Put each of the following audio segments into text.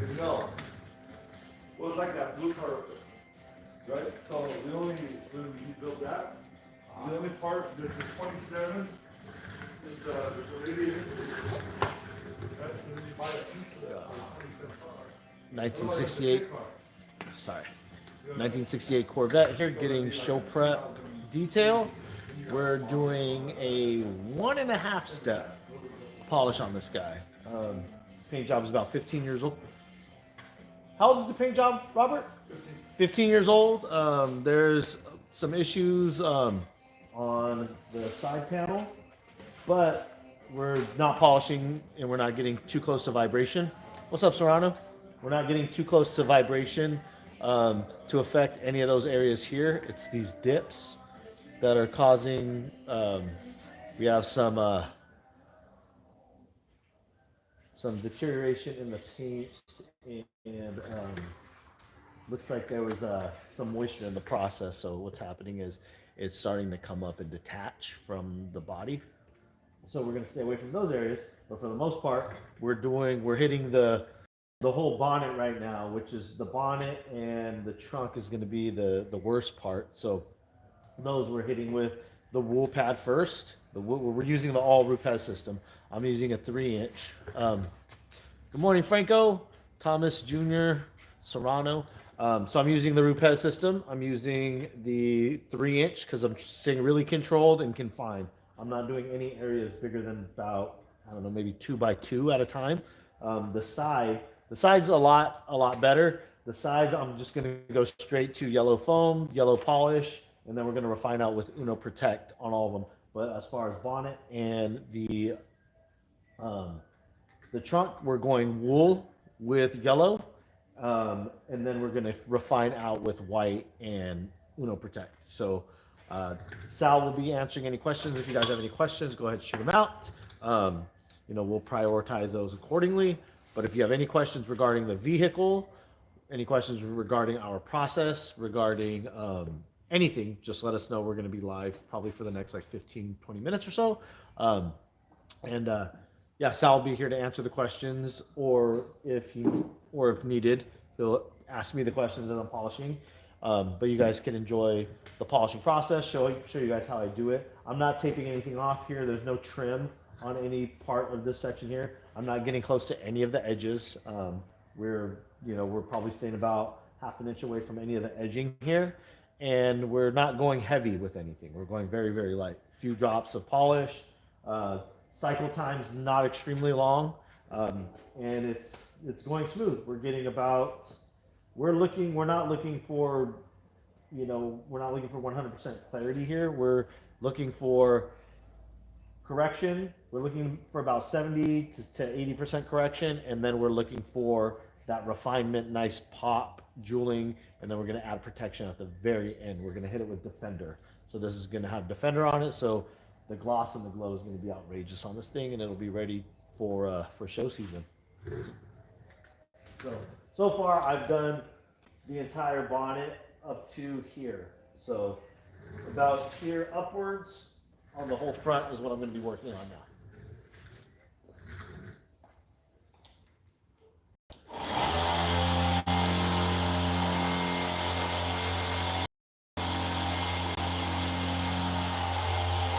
you know, well, it's like that blue car up there, right? So the only, when we built that, the only part that's a 27 is the radiator. Right? So then you buy a piece of that for a 27 car. 1968. Sorry. 1968 Corvette here, getting show prep detail. We're doing a 1.5 step polish on this guy. Paint job is about 15 years old. How old is the paint job, Robert? 15 years old. There's some issues on the side panel, but we're not polishing and we're not getting too close to vibration. What's up, Serrano? We're not getting too close to vibration to affect any of those areas here. It's these dips that are causing, we have some deterioration in the paint, and looks like there was some moisture in the process. So what's happening is it's starting to come up and detach from the body. So we're going to stay away from those areas, but for the most part, we're hitting the whole bonnet right now, which is the bonnet, and the trunk is going to be the worst part. So those we're hitting with the wool pad first. We're using the all Rupes system. I'm using a 3-inch. Good morning, Franco, Thomas Jr., Serrano. So I'm using the Rupes system. I'm using the 3-inch because I'm staying really controlled and confined. I'm not doing any areas bigger than about, I don't know, maybe 2 by 2 at a time. The side's a lot better. The sides, I'm just going to go straight to yellow foam, yellow polish, and then we're going to refine out with Uno Protect on all of them. But as far as bonnet and the trunk, we're going wool with yellow, and then we're going to refine out with white and Uno Protect. So Sal will be answering any questions. If you guys have any questions, go ahead and shoot them out. We'll prioritize those accordingly. But if you have any questions regarding the vehicle, any questions regarding our process, regarding anything, just let us know. We're going to be live probably for the next 15, 20 minutes or so. Yeah, Sal will be here to answer the questions, or if needed, he'll ask me the questions as I'm polishing. But you guys can enjoy the polishing process, show you guys how I do it. I'm not taping anything off here. There's no trim on any part of this section here. I'm not getting close to any of the edges. We're probably staying about half an inch away from any of the edging here. And we're not going heavy with anything. We're going very, very light. Few drops of polish. Cycle time's not extremely long, and it's going smooth. We're getting about. We're not looking for 100% clarity here. We're looking for correction. We're looking for about 70 to 80% correction, and then we're looking for that refinement, nice pop, jeweling, and then we're going to add protection at the very end. We're going to hit it with Defender. So this is going to have Defender on it, so the gloss and the glow is going to be outrageous on this thing, and it'll be ready for show season. So far I've done the entire bonnet up to here. So about here upwards on the whole front is what I'm going to be working on now.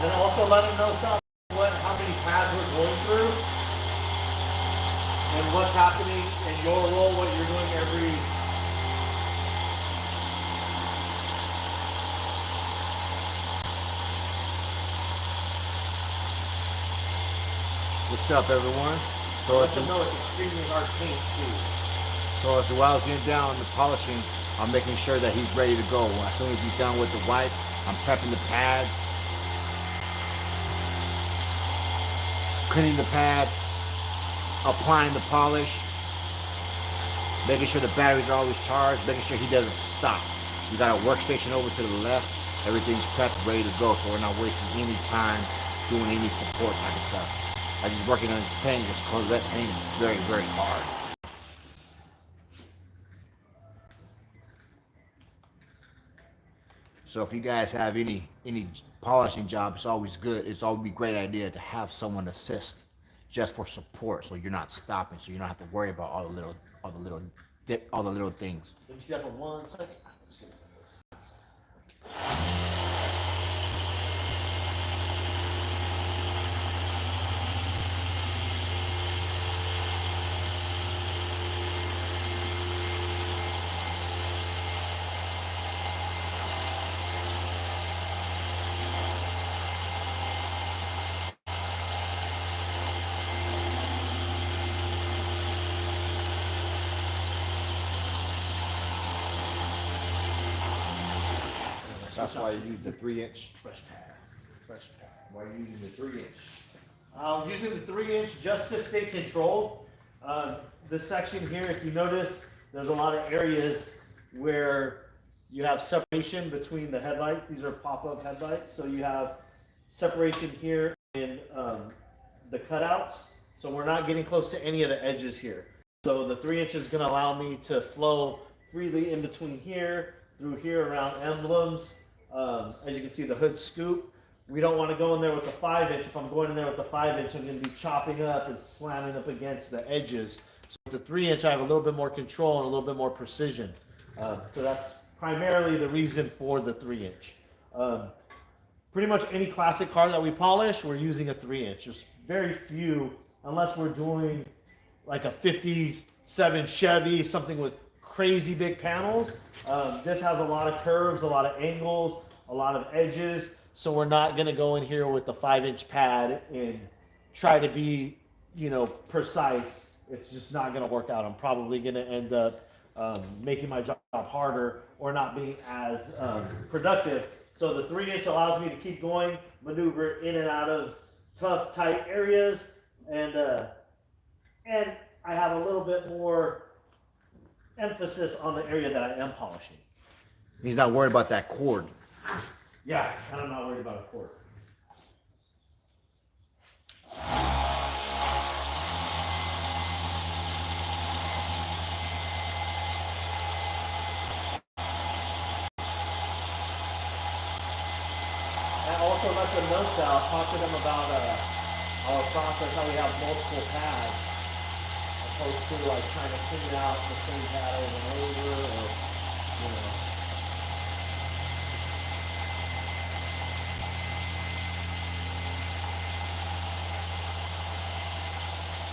Then also let them know how many pads we're going through and what's happening in your role, what you're doing every. What's up, everyone? So let them know it's extremely hard paint too. So as while I was getting down the polishing, I'm making sure that he's ready to go. As soon as he's done with the white, I'm prepping the pads, cleaning the pad, applying the polish, making sure the batteries are always charged, making sure he doesn't stop. We got our workstation over to the left. Everything's prepped, ready to go, so we're not wasting any time doing any support type of stuff. I'm just working on this paint, this Corvette paint is very, very hard. So if you guys have any polishing job, it's always good. It's always a great idea to have someone assist. just for support, so you're not stopping, so you don't have to worry about all the little things. Let me see that for 1 second. Just kidding. That's why you use the 3-inch. Fresh pad. Fresh pad. Why are you using the 3-inch? I was using the 3-inch just to stay controlled. This section here, if you notice, there's a lot of areas where you have separation between the headlights. These are pop-up headlights, so you have separation here in the cutouts. So we're not getting close to any of the edges here. So the 3-inch is going to allow me to flow freely in between here, through here around emblems. As you can see, the hood scoop. We don't want to go in there with the 5-inch. If I'm going in there with the 5-inch, I'm going to be chopping up and slamming up against the edges. So with the 3-inch, I have a little bit more control and a little bit more precision. So that's primarily the reason for the 3-inch. Pretty much any classic car that we polish, we're using a 3-inch. There's very few, unless we're doing like a 57 Chevy, something with crazy big panels. This has a lot of curves, a lot of angles, a lot of edges. So we're not going to go in here with the 5-inch pad and try to be, precise. It's just not going to work out. I'm probably going to end up making my job harder or not being as productive. So the 3-inch allows me to keep going, maneuver in and out of tough, tight areas, and I have a little bit more emphasis on the area that I am polishing. He's not worried about that cord. Yeah, and I'm not worried about a cord. And also let them know, Sal, talk to them about our process, how we have multiple pads, opposed to like trying to clean out the same pad over and over, or.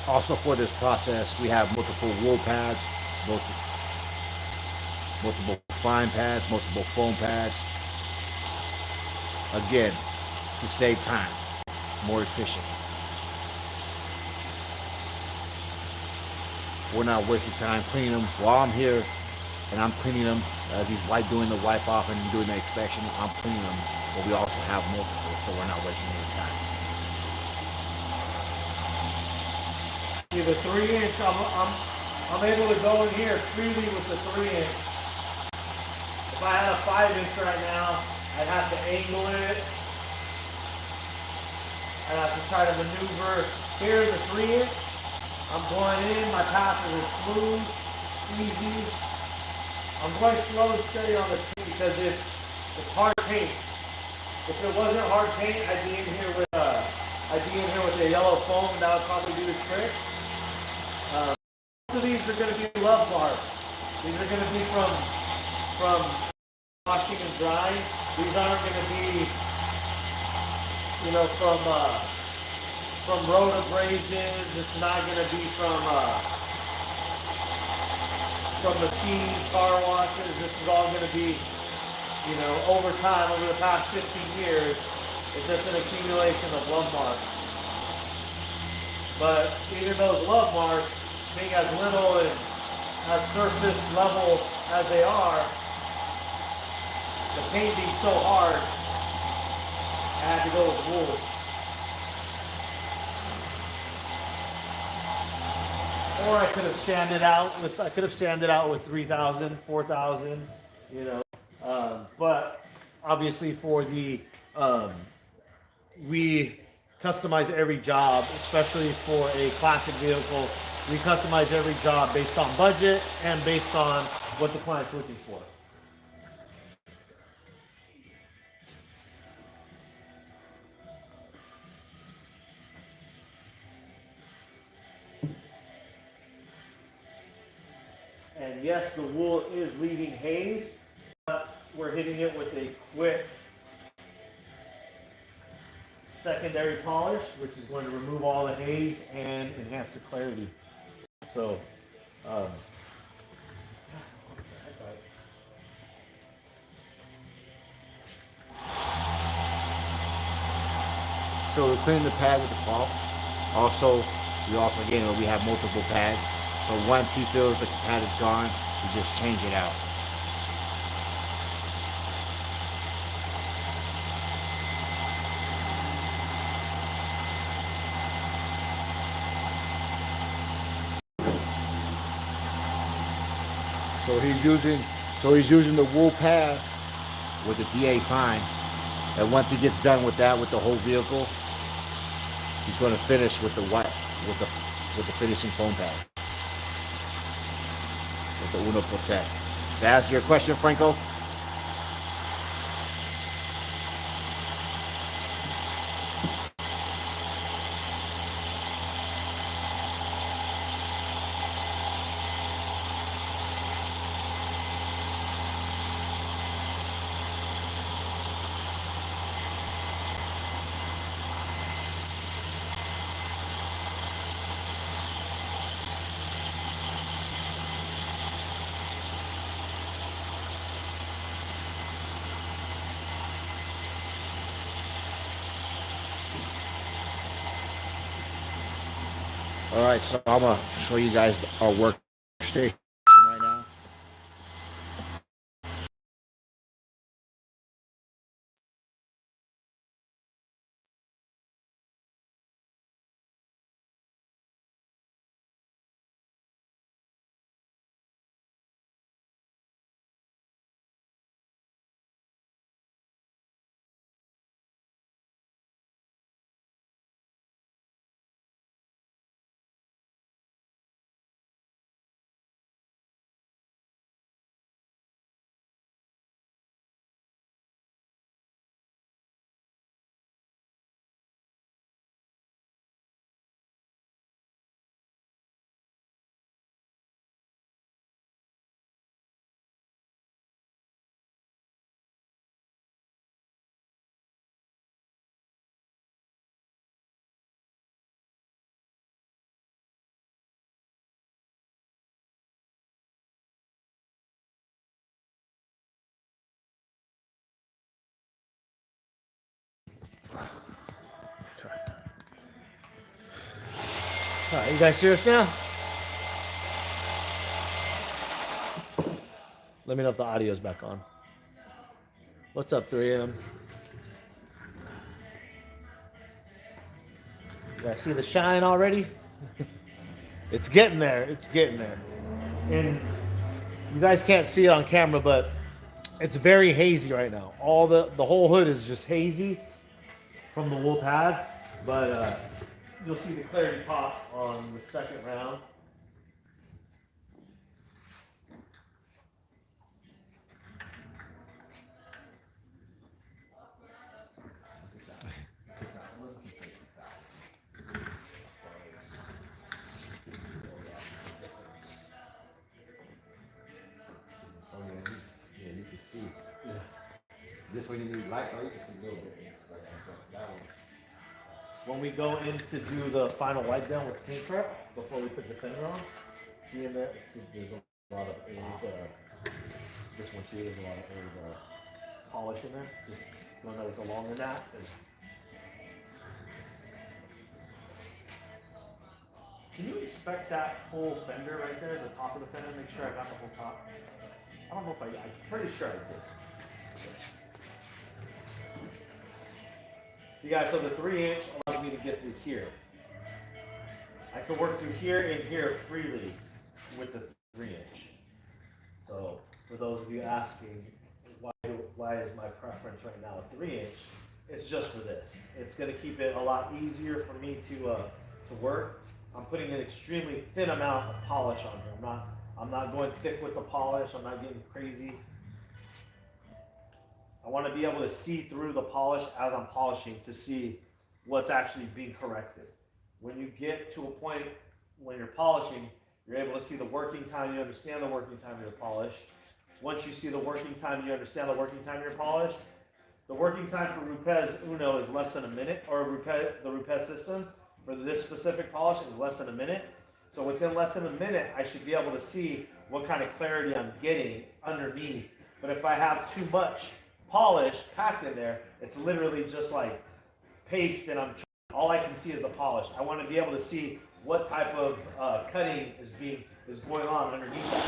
Also for this process, we have multiple wool pads, multiple fine pads, multiple foam pads. Again, to save time, more efficient. We're not wasting time cleaning them while I'm here, and I'm cleaning them as he's doing the wipe off and doing the inspection. I'm cleaning them, but we also have multiple, so we're not wasting any time. See, the 3-inch, I'm able to go in here freely with the 3-inch. If I had a 5-inch right now, I'd have to angle it. I'd have to try to maneuver. Here, the 3-inch, I'm going in, my path is smooth, easy. I'm going slow and steady on the paint because it's hard paint. If it wasn't hard paint, I'd be in here with a yellow foam. That would probably do the trick. Most of these are going to be love marks. These are going to be from washing and drying. These aren't going to be, from road abrasions. It's not going to be from machine car washes. This is all going to be, over time, over the past 15 years, it's just an accumulation of love marks. But even those love marks, being as little and as surface level as they are, the paint being so hard, I had to go with wool. Or I could have sanded out with 3,000, 4,000, but obviously for the we customize every job, especially for a classic vehicle. We customize every job based on budget and based on what the client's looking for. And yes, the wool is leaving haze, but we're hitting it with a quick secondary polish, which is going to remove all the haze and enhance the clarity. So, um, So we clean the pad with the caulk. Also, we have multiple pads. So once he feels the pad is gone, we just change it out. So he's using the wool pad with the DA fine. And once he gets done with that with the whole vehicle, he's going to finish with the white with the finishing foam pad with the Uno Protect. To answer your question, Franco, all right. So I'm gonna show you guys our workstation right now. all right, you guys serious now? Let me know if the audio's back on. What's up, 3M? You guys see the shine already? It's getting there. It's getting there. And you guys can't see it on camera, but it's very hazy right now. All the whole hood is just hazy from the wool pad, but you'll see the clarity pop on the second round. Oh yeah, you can see. Yeah. This one you need light, or you can see a little bit. That one. When we go in to do the final wipe down with paint prep, before we put the fender on, see in there, see there's a lot of old, this one too, there's a lot of old polish in there. Just going there with a longer nap. Can you inspect that whole fender right there, the top of the fender, make sure I got the whole top? I don't know if I'm pretty sure I did. So guys, so the 3-inch allows me to get through here. I can work through here and here freely with the 3-inch. So for those of you asking, why is my preference right now a 3-inch? It's just for this. It's going to keep it a lot easier for me to work. I'm putting an extremely thin amount of polish on here. I'm not going thick with the polish. I'm not getting crazy. I want to be able to see through the polish as I'm polishing to see what's actually being corrected. When you get to a point when you're polishing, You're able to see the working time, you understand the working time of your polish. Once you see the working time, you understand the working time of your polish. The working time for Rupes Uno is less than a minute, or the Rupes system for this specific polish is less than a minute. So within less than a minute, I should be able to see what kind of clarity I'm getting underneath. But if I have too much polish packed in there, it's literally just like paste, and all I can see is the polish. I want to be able to see what type of cutting is going on underneath that.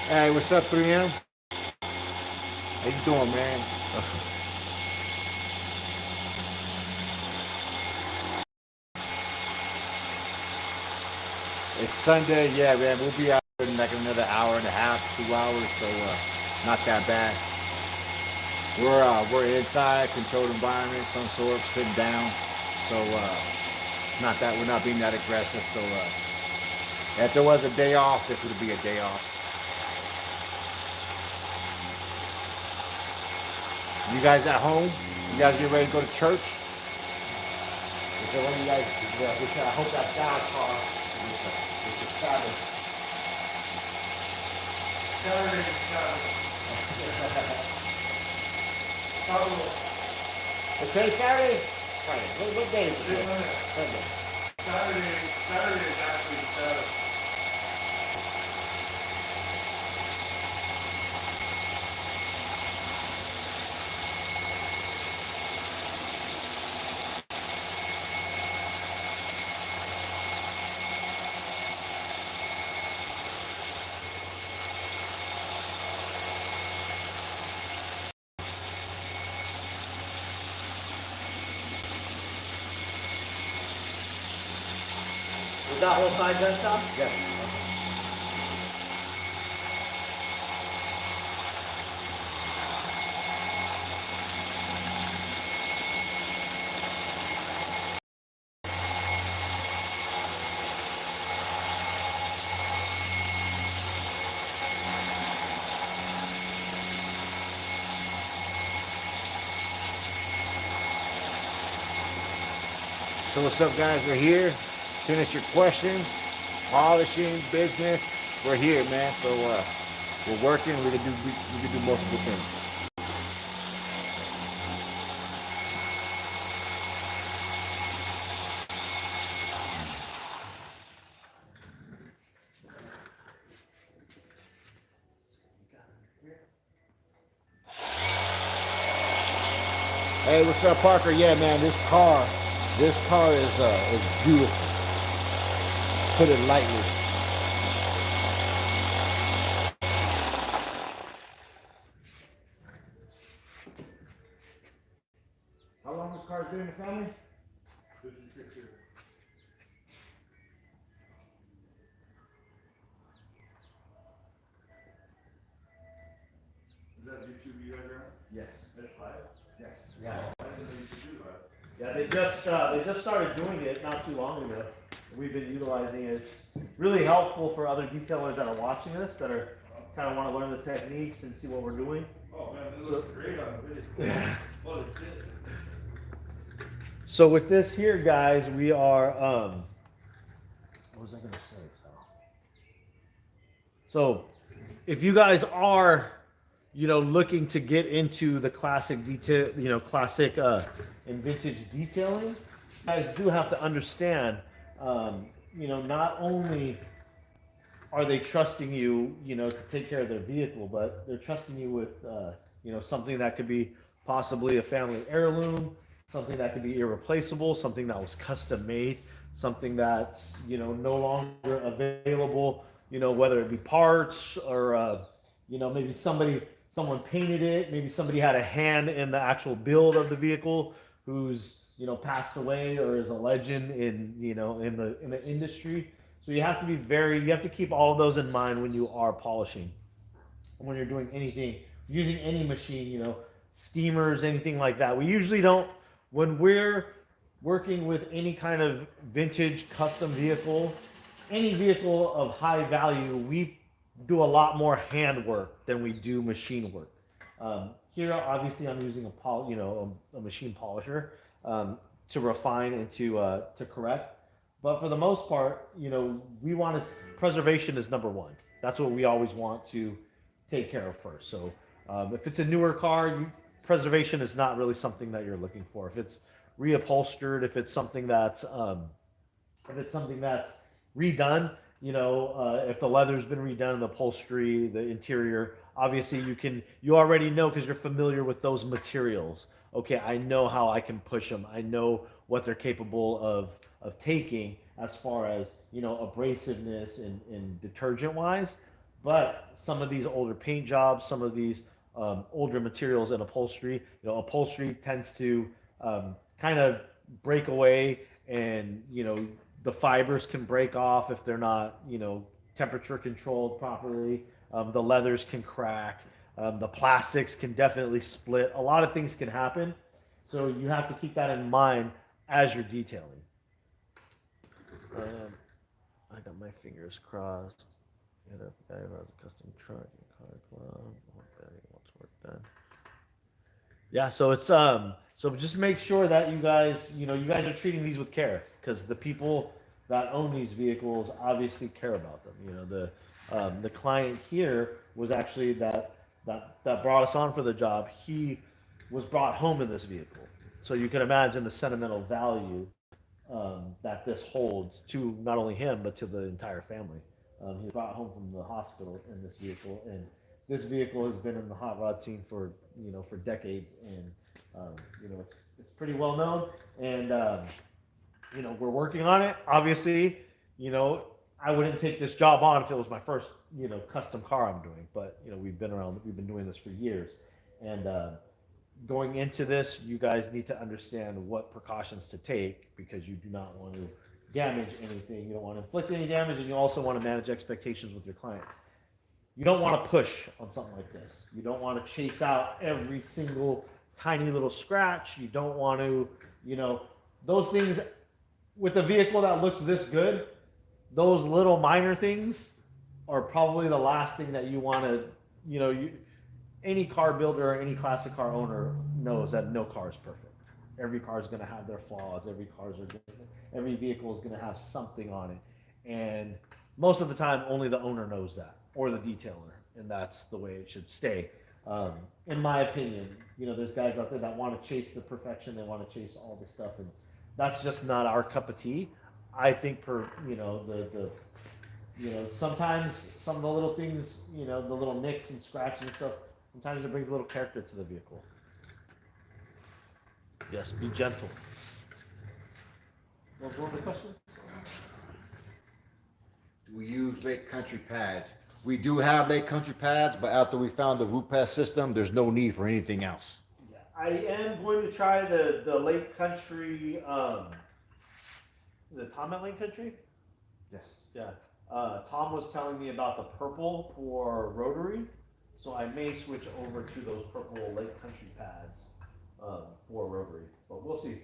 Hey, what's up, 3M? How you doing, man? It's Sunday, yeah, man. We'll be out in like another hour and a half, 2 hours, so not that bad. We're inside, controlled environment, some sort, sitting down, so not that we're not being that aggressive. So if there was a day off, this would be a day off. You guys at home? You guys get ready to go to church? Is there one of you guys? I hope that sound car is the Sabbath. Saturday. Okay, Saturday? Friday. What day is it? Sunday. Saturday is actually Saturday. Was that whole side done, Tom? Yeah. So what's up, guys? We're here. Send us your questions, polishing, business. We're here, man. So we're working. We can do multiple things. Hey, what's up, Parker? Yeah, man. This car is beautiful. Put it lightly. How long this car's been in the family? 56 years. Is that YouTube you guys are on? Yes. That's live? Yes. Yeah. I didn't know you could do that. Yeah, they just started doing it not too long ago. We've been utilizing it. It's really helpful for other detailers that are watching this, that are kind of want to learn the techniques and see what we're doing. Oh man, this looks great on video. What is it? So with this here, guys, we are, what was I going to say? So if you guys are, looking to get into the classic detail, classic and vintage detailing, you guys do have to understand, not only are they trusting you, to take care of their vehicle, but they're trusting you with, something that could be possibly a family heirloom, something that could be irreplaceable, something that was custom made, something that's, no longer available, you know, whether it be parts or, you know, maybe someone painted it, maybe somebody had a hand in the actual build of the vehicle who's, you know, passed away or is a legend in, you know, in the industry. So you have to be you have to keep all of those in mind when you are polishing, when you're doing anything, using any machine, you know, steamers, anything like that. We usually don't, when we're working with any kind of vintage custom vehicle, any vehicle of high value, we do a lot more hand work than we do machine work. Here, obviously, I'm using a machine polisher to refine and to correct. But for the most part, you know, we want to preservation is number one. That's what we always want to take care of first. So if it's a newer car, preservation is not really something that you're looking for. If it's reupholstered, if it's something that's redone, you know, if the leather's been redone, the upholstery, the interior, obviously you already know because you're familiar with those materials. Okay, I know how I can push them. I know what they're capable of taking as far as, you know, abrasiveness and detergent wise. But some of these older paint jobs, some of these older materials in upholstery, you know, upholstery tends to kind of break away, and you know, the fibers can break off if they're not, you know, temperature controlled properly. The leathers can crack. The plastics can definitely split. A lot of things can happen. So you have to keep that in mind as you're detailing. I got my fingers crossed. Hit up a guy who has a custom truck and car club. Wants work done. Yeah, so it's so just make sure that you guys are treating these with care, because the people that own these vehicles obviously care about them. You know, the client here was actually that brought us on for the job. He was brought home in this vehicle, so you can imagine the sentimental value that this holds to not only him but to the entire family. He was brought home from the hospital in this vehicle, and this vehicle has been in the hot rod scene for decades, and you know, it's pretty well known, and you know, we're working on it. Obviously, you know, I wouldn't take this job on if it was my first, you know, custom car I'm doing, but you know, we've been doing this for years, and going into this, you guys need to understand what precautions to take, because you do not want to damage anything. You don't want to inflict any damage, and you also want to manage expectations with your clients. You don't want to push on something like this. You don't want to chase out every single tiny little scratch. You don't want to, you know, those things with a vehicle that looks this good, those little minor things are probably the last thing that you want to, you know, any car builder or any classic car owner knows that no car is perfect. Every car is going to have their flaws. Every vehicle is going to have something on it. And most of the time, only the owner knows that, or the detailer, and that's the way it should stay. In my opinion, you know, there's guys out there that want to chase the perfection. They want to chase all the stuff, and that's just not our cup of tea. I think you know, you know, sometimes some of the little things, you know, the little nicks and scratches and stuff, sometimes it brings a little character to the vehicle. Yes, be gentle. What was the question? Do we use Lake Country pads? We do have Lake Country pads, but after we found the root pad system, there's no need for anything else. Yeah, I am going to try the Lake Country. Is it Tom at Lake Country? Yes. Yeah. Tom was telling me about the purple for rotary, so I may switch over to those purple Lake Country pads for rotary, but we'll see.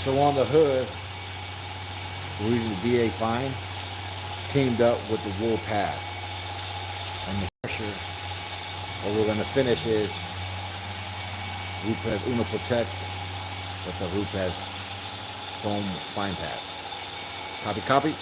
So on the hood, we're using the DA fine teamed up with the wool pad. And the pressure, what we're going to finish is Root Pad Uno Protect with the Root Pad foam fine pad. Copy, copy.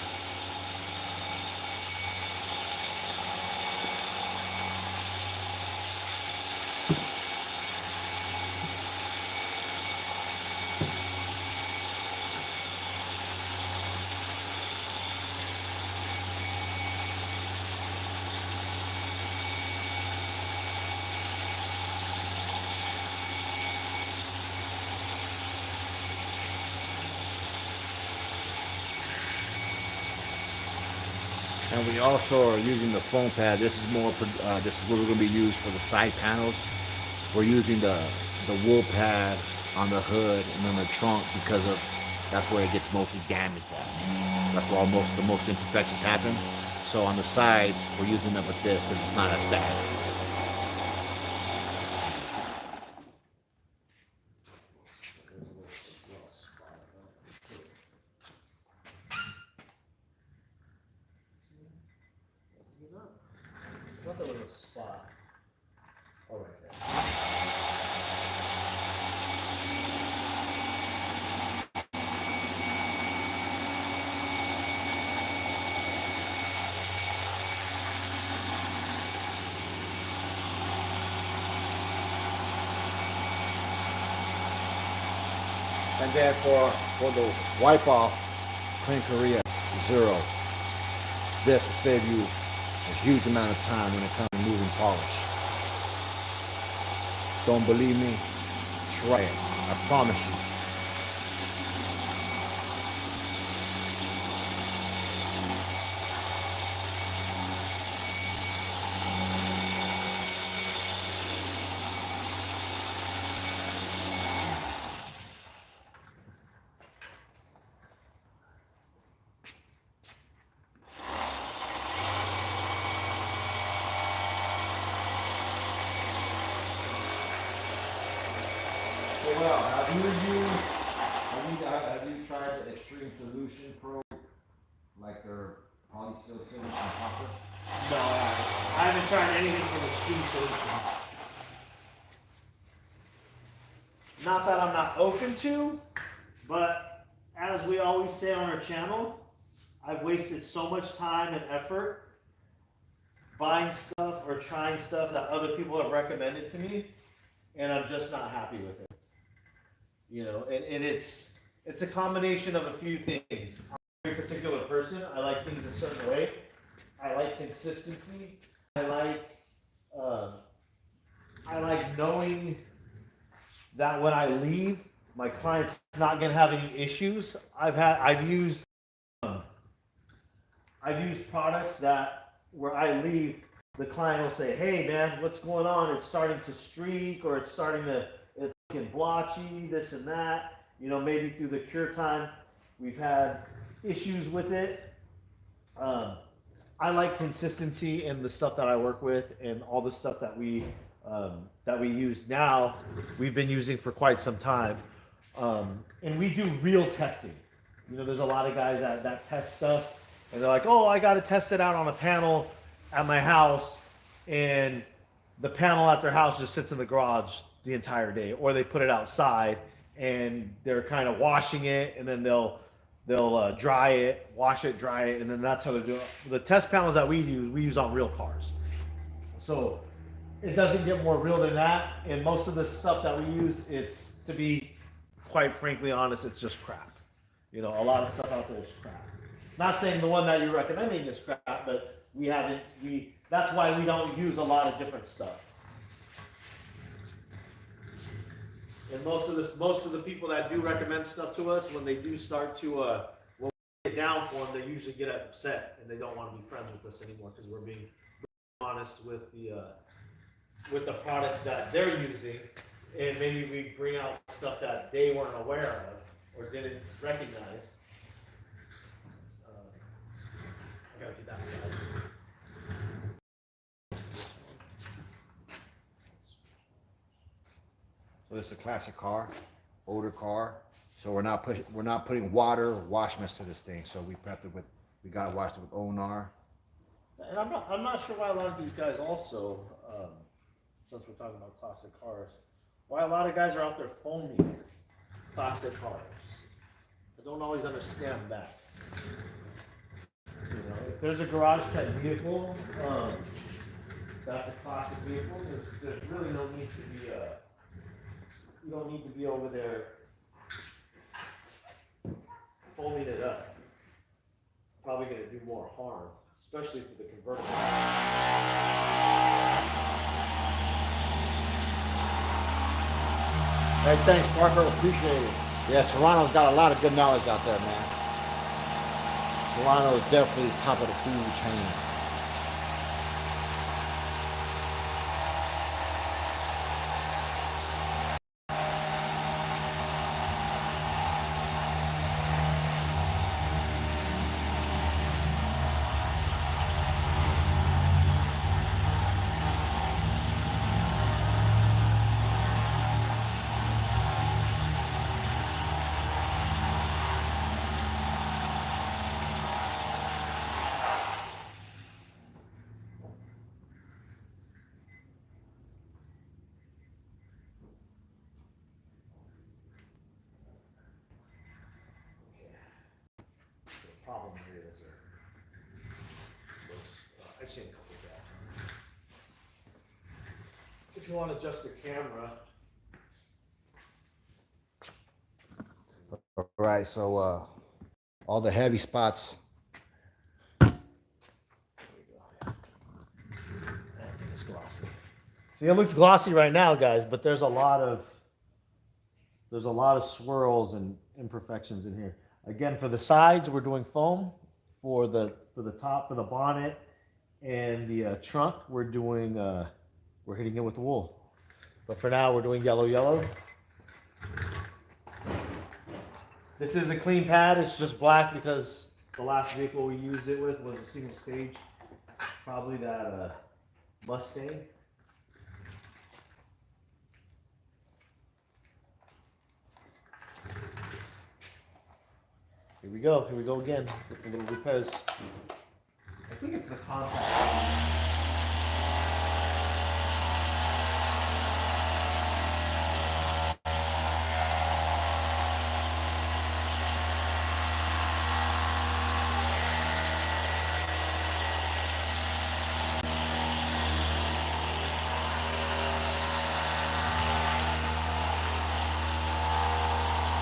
And we also are using the foam pad. This is more. This is what we're going to be used for the side panels. We're using the wool pad on the hood and on the trunk because of that's where it gets mostly damaged at. That's where the most imperfections happen. So on the sides, we're using them with this because it's not as bad. Not the little spot. Oh, right there. And then for the wipe off, Clean Korea 0. This will save you a huge amount of time when it comes to moving polish. Don't believe me? Try it. I promise you. Well, have you tried the Extreme Solution Pro, like their polysilicon and copper? No, I haven't tried anything from Extreme Solution. Not that I'm not open to, but as we always say on our channel, I've wasted so much time and effort buying stuff or trying stuff that other people have recommended to me, and I'm just not happy with it. You know, and it's a combination of a few things. I'm a very particular person. I like things a certain way. I like consistency. I like knowing that when I leave, my client's not gonna have any issues. I've used products that where I leave, the client will say, "Hey man, what's going on? It's starting to streak, or it's looking blotchy, this and that." You know, maybe through the cure time, we've had issues with it. I like consistency in the stuff that I work with, and all the stuff that we use now, we've been using for quite some time. And we do real testing. You know, there's a lot of guys that test stuff, and they're like, "Oh, I got to test it out on a panel at my house," and the panel at their house just sits in the garage the entire day, or they put it outside and they're kind of washing it, and then they'll dry it, wash it, dry it, and then that's how they're doing it. The test panels that we use on real cars. So it doesn't get more real than that, and most of the stuff that we use, it's, to be quite frankly honest, it's just crap. You know, a lot of stuff out there is crap. Not saying the one that you're recommending is crap, but that's why we don't use a lot of different stuff. And most of the people that do recommend stuff to us, when they do start to when we get down for them, they usually get upset and they don't want to be friends with us anymore because we're being honest with the products that they're using, and maybe we bring out stuff that they weren't aware of or didn't recognize. I gotta do that side. So this is a classic car, older car. So we're not putting water or wash mist to this thing. So we got it washed with ONR. And I'm not sure why a lot of these guys also, since we're talking about classic cars, why a lot of guys are out there foaming classic cars. I don't always understand that. You know, if there's a garage type vehicle, that's a classic vehicle, there's really no need to be you don't need to be over there foaming it up. Probably going to do more harm, especially for the convertible. Hey, thanks, Parker. Appreciate it. Yeah, Serrano's got a lot of good knowledge out there, man. Milano is definitely top of the food chain. The problem here is I've seen a couple of that. If you want to adjust the camera, All right, so all the heavy spots. there we go. That thing is glossy. See, it looks glossy right now, guys, but there's a lot of swirls and imperfections in here. Again, for the sides, we're doing foam. For the top, for the bonnet and the trunk, we're doing we're hitting it with wool. But for now, we're doing yellow. This is a clean pad. It's just black because the last vehicle we used it with was a single stage, probably that Mustang. Here we go again with the little repairs. I think it's the contact.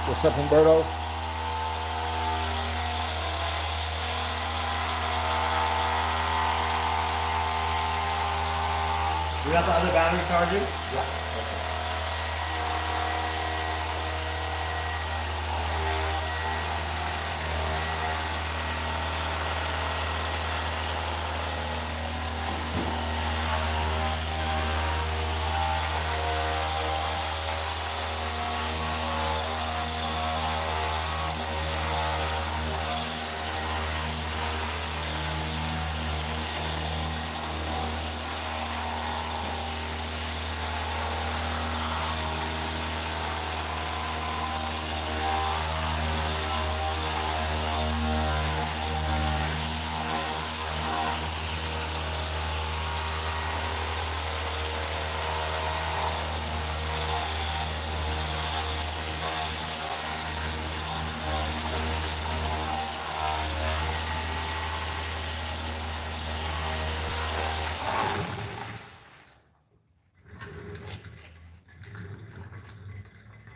What's up, Humberto? We got the other battery charging? Yeah. Okay.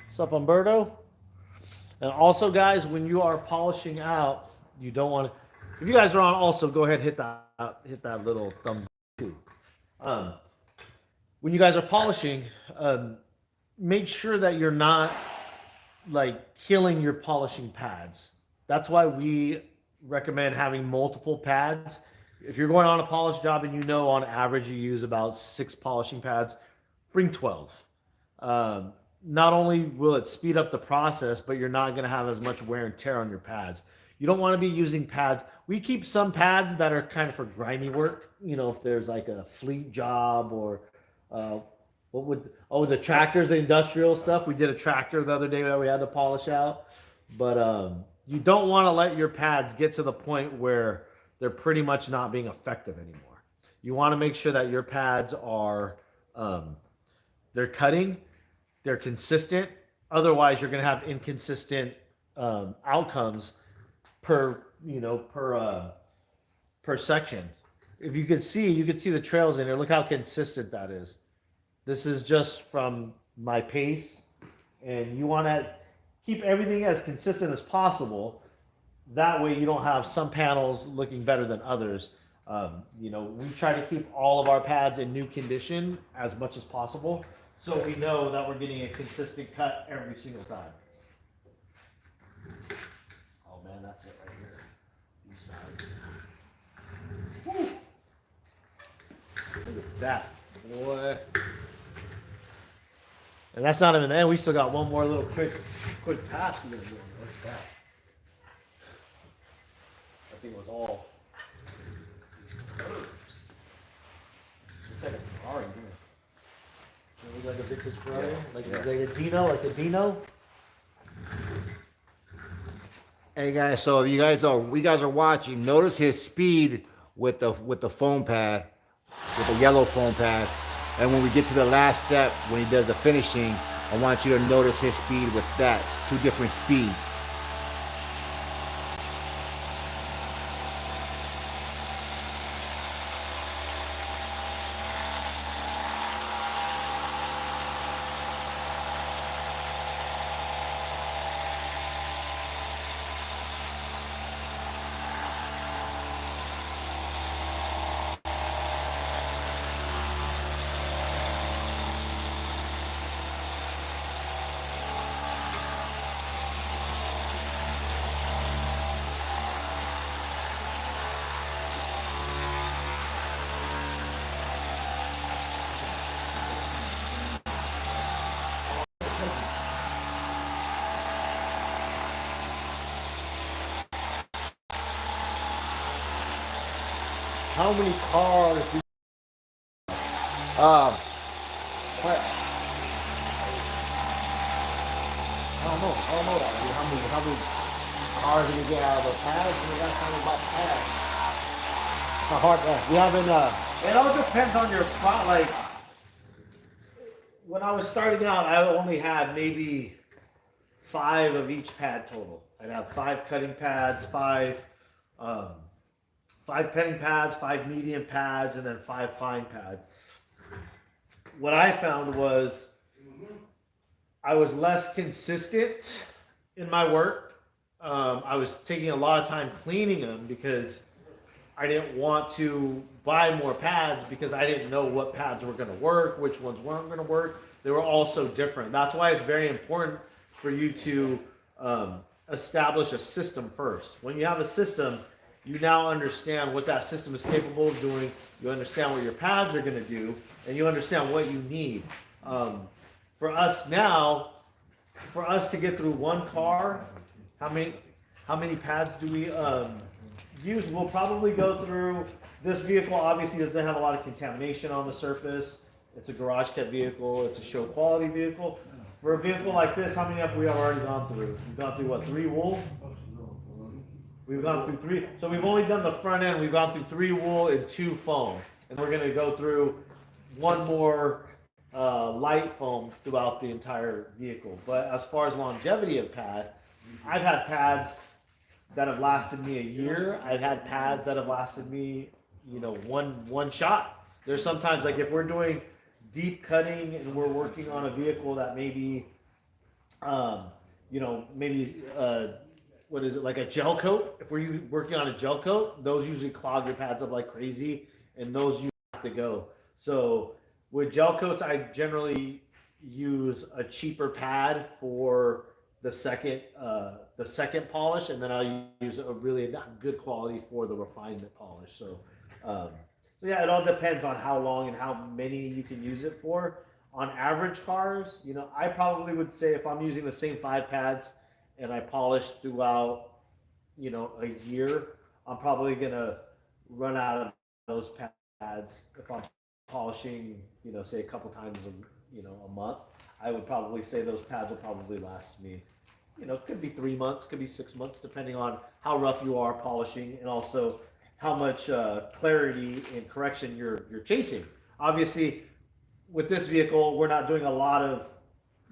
What's up, Umberto? And also, guys, when you are polishing out, you don't want to. If you guys are on, also go ahead and hit that little thumbs up too. When you guys are polishing, make sure that you're not like killing your polishing pads. That's why we recommend having multiple pads. If you're going on a polish job and you know on average you use about 6 polishing pads, bring 12. Not only will it speed up the process, but you're not going to have as much wear and tear on your pads. You don't want to be using pads. We keep some pads that are kind of for grimy work. You know, if there's like a fleet job or the tractors, the industrial stuff. We did a tractor the other day that we had to polish out. But you don't want to let your pads get to the point where they're pretty much not being effective anymore. You want to make sure that your pads are they're cutting. They're consistent. Otherwise, you're going to have inconsistent outcomes per section. If you could see the trails in here. Look how consistent that is. This is just from my pace, and you want to keep everything as consistent as possible. That way, you don't have some panels looking better than others. We try to keep all of our pads in new condition as much as possible, so we know that we're getting a consistent cut every single time. Oh man, that's it right here. East side. Woo. Look at that, boy. And that's not even the end. We still got one more little quick pass we're gonna do. Look at that. I think it was all these curves. Looks like a Ferrari, doesn't it? Does it look like a vintage Ferrari? Like a Dino, like a Dino? Hey guys, so if you guys are watching, notice his speed with the foam pad, with the yellow foam pad. And when we get to the last step, when he does the finishing, I want you to notice his speed with that, 2 different speeds. How many cars do What? I don't know that. I mean, how many cars do we get out of the pads? And we got something about pads. It's a hard that. We haven't, it all depends on your like, when I was starting out, I only had maybe 5 of each pad total. I'd have 5 cutting pads, 5 cutting pads, 5 medium pads, and then 5 fine pads. What I found was I was less consistent in my work. I was taking a lot of time cleaning them because I didn't want to buy more pads because I didn't know what pads were going to work, which ones weren't going to work. They were all so different. That's why it's very important for you to establish a system first. When you have a system, you now understand what that system is capable of doing. You understand what your pads are going to do, and you understand what you need. For us now, for us to get through one car, how many pads do we use? We'll probably go through. This vehicle obviously doesn't have a lot of contamination on the surface. It's a garage kept vehicle. It's a show quality vehicle. For a vehicle like this, how many have we already gone through? We've gone through what, 3 wool? We've gone through 3. So we've only done the front end. We've gone through 3 wool and 2 foam. And we're going to go through 1 more light foam throughout the entire vehicle. But as far as longevity of pad, I've had pads that have lasted me a year. I've had pads that have lasted me, one shot. There's sometimes, like if we're doing deep cutting and we're working on a vehicle that maybe, what is it, like a gel coat? If we're working on a gel coat, those usually clog your pads up like crazy, and those you have to go. So with gel coats, I generally use a cheaper pad for the second polish, and then I'll use a really good quality for the refinement polish. So yeah, it all depends on how long and how many you can use it for. On average cars, I probably would say if I'm using the same 5 pads and I polish throughout, a year, I'm probably gonna run out of those pads. If I'm polishing, say a couple times a month, I would probably say those pads will probably last me, it could be 3 months, could be 6 months, depending on how rough you are polishing and also how much clarity and correction you're chasing. Obviously, with this vehicle, we're not doing a lot of,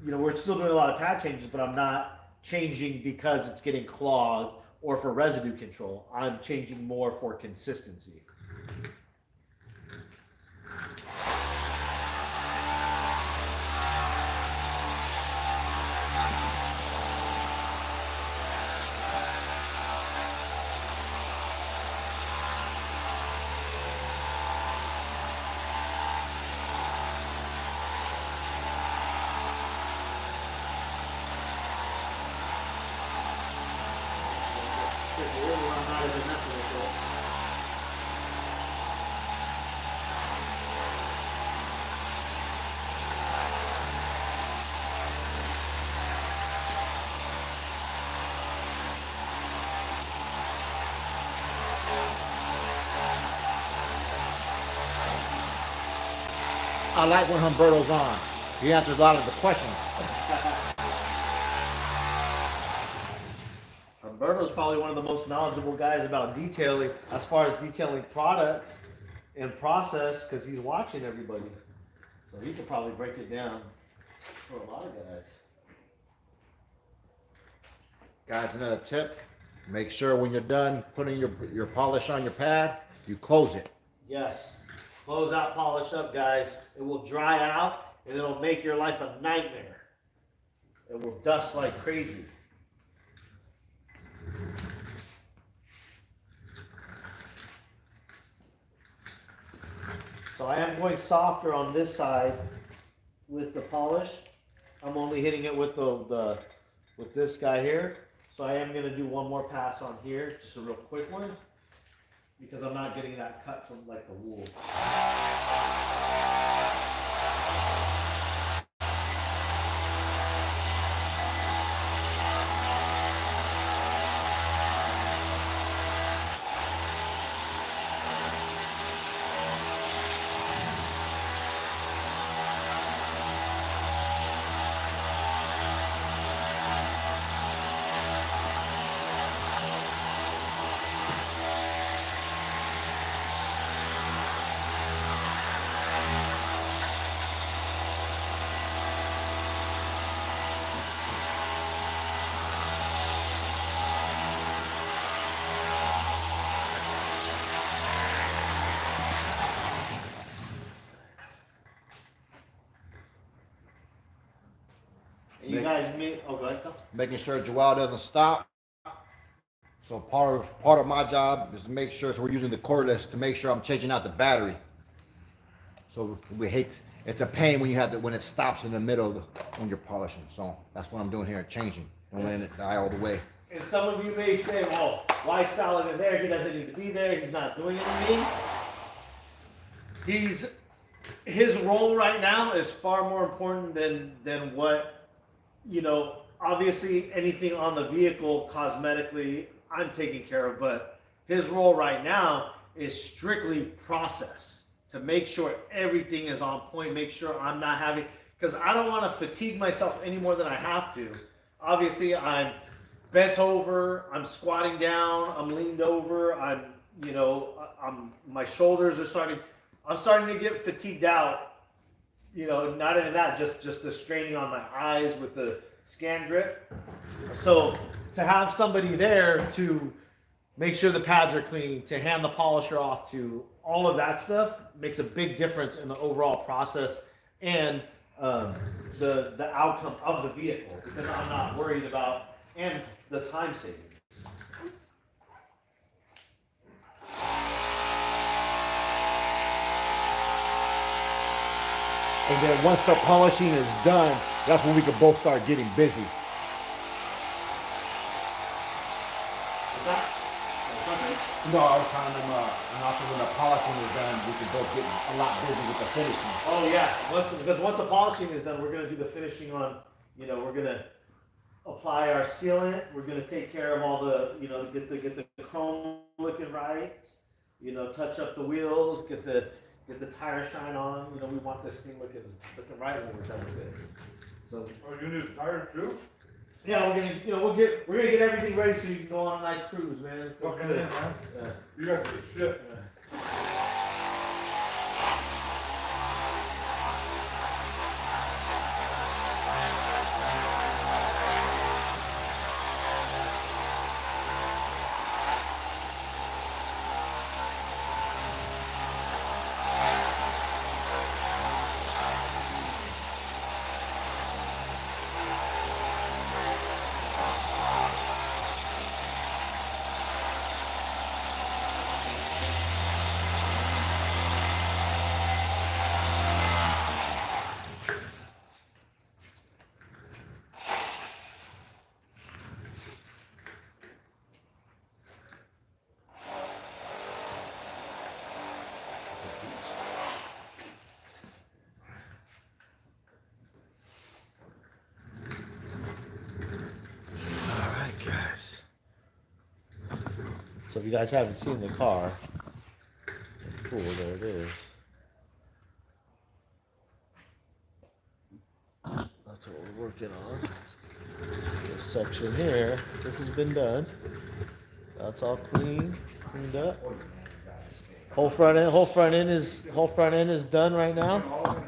we're still doing a lot of pad changes, but I'm not changing because it's getting clogged or for residue control. I'm changing more for consistency. Especially when I'm not even messing with it. I like when Humberto's on. He answers a lot of the questions. Alberto's probably one of the most knowledgeable guys about detailing, as far as detailing products and process, because he's watching everybody. So he could probably break it down for a lot of guys. Guys, another tip. Make sure when you're done putting your polish on your pad, you close it. Yes. Close out, polish up, guys. It will dry out and it'll make your life a nightmare. It will dust like crazy. So I am going softer on this side with the polish. I'm only hitting it with with this guy here. So I am going to do one more pass on here, just a real quick one, because I'm not getting that cut from like the wool. You guys oh, go ahead, son. Making sure Joel doesn't stop. So part of my job is to make sure, so we're using the cordless to make sure I'm changing out the battery. So it's a pain when when it stops in the middle when you're polishing. So that's what I'm doing here, changing. I'm letting it die all the way. And some of you may say, well, why Salad in there? He doesn't need to be there. He's not doing anything. His role right now is far more important than what, obviously anything on the vehicle cosmetically I'm taking care of, but his role right now is strictly process to make sure everything is on point, make sure I'm not having, because I don't want to fatigue myself any more than I have to. Obviously I'm bent over, I'm squatting down, I'm leaned over, my shoulders are I'm starting to get fatigued out. Not even that, just the straining on my eyes with the scan grip. So to have somebody there to make sure the pads are clean, to hand the polisher off, to all of that stuff makes a big difference in the overall process and the outcome of the vehicle, because I'm not worried about, and the time savings. And then once the polishing is done, that's when we can both start getting busy. No, I was telling them, and also when the polishing is done, we can both get a lot busy with the finishing. Oh yeah, because once the polishing is done, we're gonna do the finishing on. We're gonna apply our sealant. We're gonna take care of all the, get the chrome looking right. Touch up the wheels, get the tire shine on. We want this thing looking right when we're done with it. So. Oh, you need tires too? Yeah, we're gonna get everything ready so you can go on a nice cruise, man. Fucking in, man. Yeah. You got the shit. Yeah. So if you guys haven't seen the car, cool, there it is. That's what we're working on. This section here, this has been done. That's all cleaned up. Whole front end is done right now.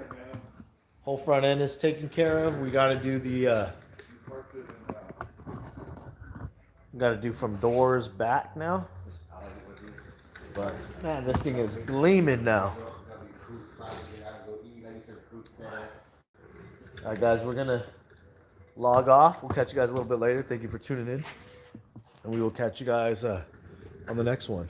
Whole front end is taken care of. We got to do the got to do from doors back now. But man, this thing is gleaming now. All right, guys, we're gonna log off. We'll catch you guys a little bit later. Thank you for tuning in, and we will catch you guys on the next one.